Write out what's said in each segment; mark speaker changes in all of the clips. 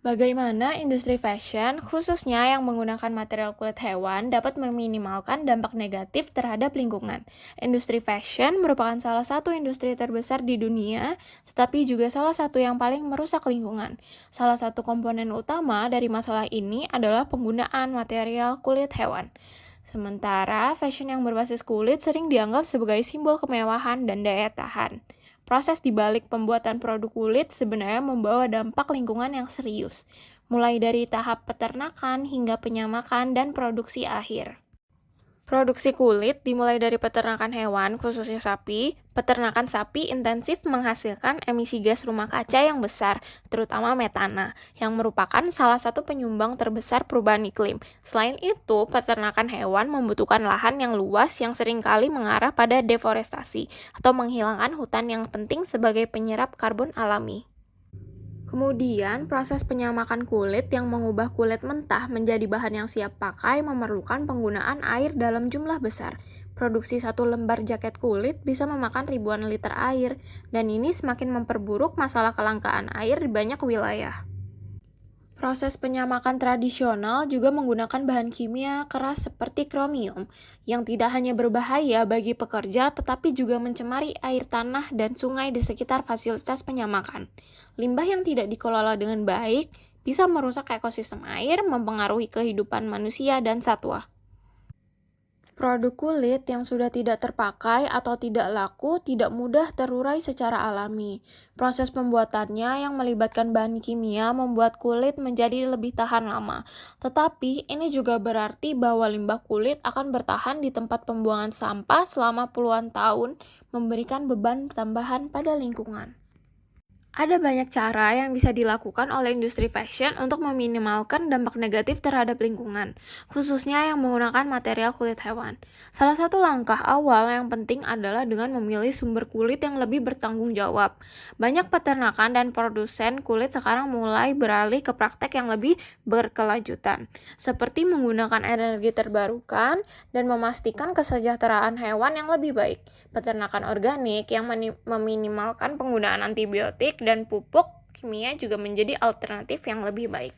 Speaker 1: Bagaimana industri fashion, khususnya yang menggunakan material kulit hewan, dapat meminimalkan dampak negatif terhadap lingkungan? Industri fashion merupakan salah satu industri terbesar di dunia, tetapi juga salah satu yang paling merusak lingkungan. Salah satu komponen utama dari masalah ini adalah penggunaan material kulit hewan. Sementara fashion yang berbasis kulit sering dianggap sebagai simbol kemewahan dan daya tahan. Proses di balik pembuatan produk kulit sebenarnya membawa dampak lingkungan yang serius, mulai dari tahap peternakan hingga penyamakan dan produksi akhir. Produksi kulit dimulai dari peternakan hewan, khususnya sapi. Peternakan sapi intensif menghasilkan emisi gas rumah kaca yang besar, terutama metana, yang merupakan salah satu penyumbang terbesar perubahan iklim. Selain itu, peternakan hewan membutuhkan lahan yang luas yang seringkali mengarah pada deforestasi atau menghilangkan hutan yang penting sebagai penyerap karbon alami. Kemudian, proses penyamakan kulit yang mengubah kulit mentah menjadi bahan yang siap pakai memerlukan penggunaan air dalam jumlah besar. Produksi satu lembar jaket kulit bisa memakan ribuan liter air, dan ini semakin memperburuk masalah kelangkaan air di banyak wilayah. Proses penyamakan tradisional juga menggunakan bahan kimia keras seperti kromium, yang tidak hanya berbahaya bagi pekerja tetapi juga mencemari air tanah dan sungai di sekitar fasilitas penyamakan. Limbah yang tidak dikelola dengan baik bisa merusak ekosistem air, mempengaruhi kehidupan manusia dan satwa. Produk kulit yang sudah tidak terpakai atau tidak laku tidak mudah terurai secara alami. Proses pembuatannya yang melibatkan bahan kimia membuat kulit menjadi lebih tahan lama. Tetapi ini juga berarti bahwa limbah kulit akan bertahan di tempat pembuangan sampah selama puluhan tahun, memberikan beban tambahan pada lingkungan. Ada banyak cara yang bisa dilakukan oleh industri fashion untuk meminimalkan dampak negatif terhadap lingkungan, khususnya yang menggunakan material kulit hewan. Salah satu langkah awal yang penting adalah dengan memilih sumber kulit yang lebih bertanggung jawab. Banyak peternakan dan produsen kulit sekarang mulai beralih ke praktek yang lebih berkelanjutan, seperti menggunakan energi terbarukan dan memastikan kesejahteraan hewan yang lebih baik. Peternakan organik yang meminimalkan penggunaan antibiotik dan pupuk kimia juga menjadi alternatif yang lebih baik.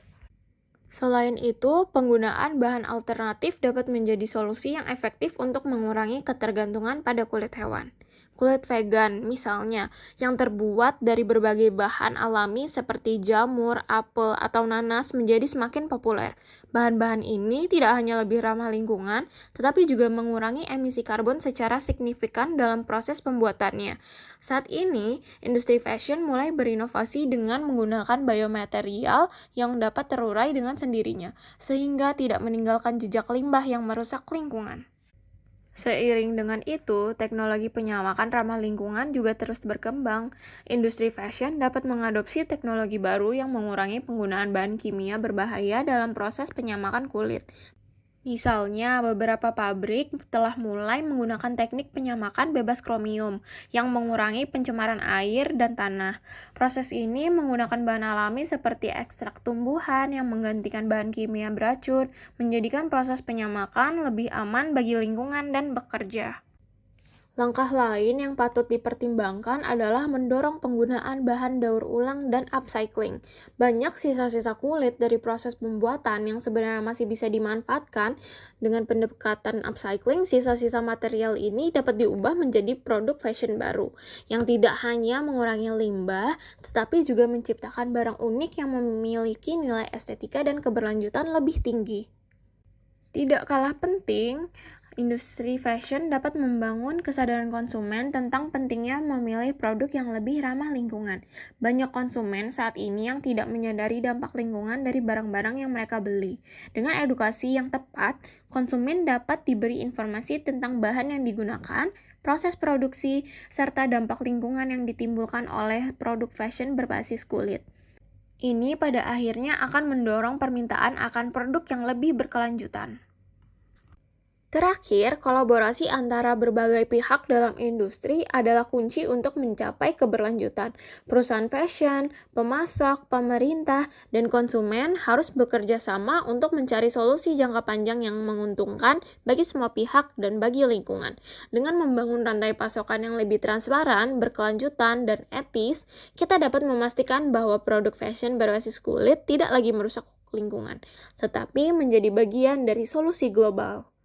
Speaker 1: Selain itu, penggunaan bahan alternatif dapat menjadi solusi yang efektif untuk mengurangi ketergantungan pada kulit hewan. Kulit vegan, misalnya, yang terbuat dari berbagai bahan alami seperti jamur, apel, atau nanas menjadi semakin populer. Bahan-bahan ini tidak hanya lebih ramah lingkungan, tetapi juga mengurangi emisi karbon secara signifikan dalam proses pembuatannya. Saat ini, industri fashion mulai berinovasi dengan menggunakan biomaterial yang dapat terurai dengan sendirinya, sehingga tidak meninggalkan jejak limbah yang merusak lingkungan. Seiring dengan itu, teknologi penyamakan ramah lingkungan juga terus berkembang. Industri fashion dapat mengadopsi teknologi baru yang mengurangi penggunaan bahan kimia berbahaya dalam proses penyamakan kulit. Misalnya, beberapa pabrik telah mulai menggunakan teknik penyamakan bebas kromium yang mengurangi pencemaran air dan tanah. Proses ini menggunakan bahan alami seperti ekstrak tumbuhan yang menggantikan bahan kimia beracun, menjadikan proses penyamakan lebih aman bagi lingkungan dan bekerja. Langkah lain yang patut dipertimbangkan adalah mendorong penggunaan bahan daur ulang dan upcycling. Banyak sisa-sisa kulit dari proses pembuatan yang sebenarnya masih bisa dimanfaatkan. Dengan pendekatan upcycling, sisa-sisa material ini dapat diubah menjadi produk fashion baru, yang tidak hanya mengurangi limbah, tetapi juga menciptakan barang unik yang memiliki nilai estetika dan keberlanjutan lebih tinggi. Tidak kalah penting, industri fashion dapat membangun kesadaran konsumen tentang pentingnya memilih produk yang lebih ramah lingkungan. Banyak konsumen saat ini yang tidak menyadari dampak lingkungan dari barang-barang yang mereka beli. Dengan edukasi yang tepat, konsumen dapat diberi informasi tentang bahan yang digunakan, proses produksi, serta dampak lingkungan yang ditimbulkan oleh produk fashion berbasis kulit. Ini pada akhirnya akan mendorong permintaan akan produk yang lebih berkelanjutan. Terakhir, kolaborasi antara berbagai pihak dalam industri adalah kunci untuk mencapai keberlanjutan. Perusahaan fashion, pemasak, pemerintah, dan konsumen harus bekerja sama untuk mencari solusi jangka panjang yang menguntungkan bagi semua pihak dan bagi lingkungan. Dengan membangun rantai pasokan yang lebih transparan, berkelanjutan, dan etis, kita dapat memastikan bahwa produk fashion berbasis kulit tidak lagi merusak lingkungan, tetapi menjadi bagian dari solusi global.